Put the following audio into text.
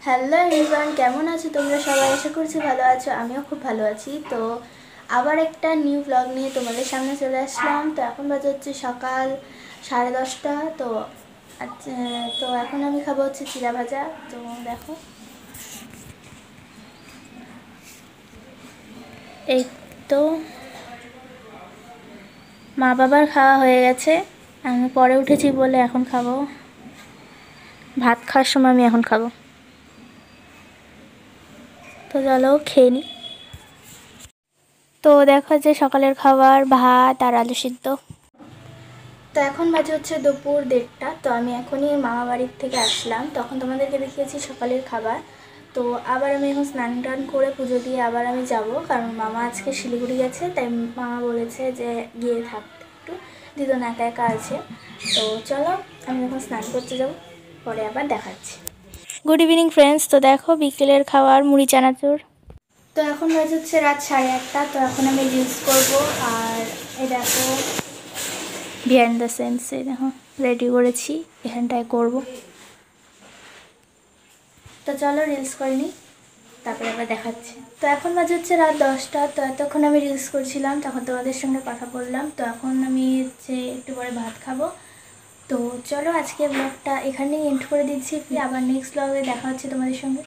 Hello everyone, কেমন আছো তোমরা সবাই? আশা করছি ভালো আছো, আমিও খুব ভালো আছি। তো আবার একটা নিউ ব্লগ নিয়ে তোমাদের সামনে চলে আসলাম। তো এখন বাজে হচ্ছে সকাল 10:30। তো তো এখন আমি খাবো হচ্ছে চিড়া ভাজা। তো দেখো, এই তো মা বাবার খাওয়া হয়ে গেছে, আমি পরে উঠেছি বলে এখন খাবো। ভাত খাওয়ার সময় আমি এখন খাবো। তো চলো খেয়ে নিই। তো দেখো যে সকালের খাবার ভাত আর আলু সিদ্ধ। তো এখন বাজে হচ্ছে দুপুর 1:30। তো আমি এখনই মামা বাড়ির থেকে আসলাম, তখন তোমাদেরকে দেখিয়েছি সকালের খাবার। তো আবার আমি এখন স্নান টান করে পুজো দিয়ে আবার আমি যাব, কারণ মামা আজকে শিলিগুড়ি গেছে, তাই মামা বলেছে যে গিয়ে থাকতে একটু, দিদুন একা একা আছে। তো চলো আমি এখন স্নান করতে যাব, পরে আবার দেখাচ্ছি। Good evening friends. তো দেখো বিকেলের খাবার মুড়ি চানাচুর। তো এখন বাজে হচ্ছে রাত 8:30। তো এখন আমি রিলস করবো। আর এই দেখো বিহাইন্ড দ্য সেন্স, এই দেখো রেডি করেছি, এখানটায় করব। তো চলো রিলস করে নিই, তারপরে আবার দেখাচ্ছি। তো এখন বাজে হচ্ছে রাত 10টা। তো এতক্ষণ আমি রিলস করছিলাম, তখন তোমাদের সঙ্গে কথা বললাম। তো এখন আমি হচ্ছে একটু পরে ভাত খাবো। তো চলো আজকে ব্লগটা এখানেই এন্ড করে দিচ্ছি, আবার নেক্সট ব্লগে দেখা হচ্ছে তোমাদের সঙ্গে।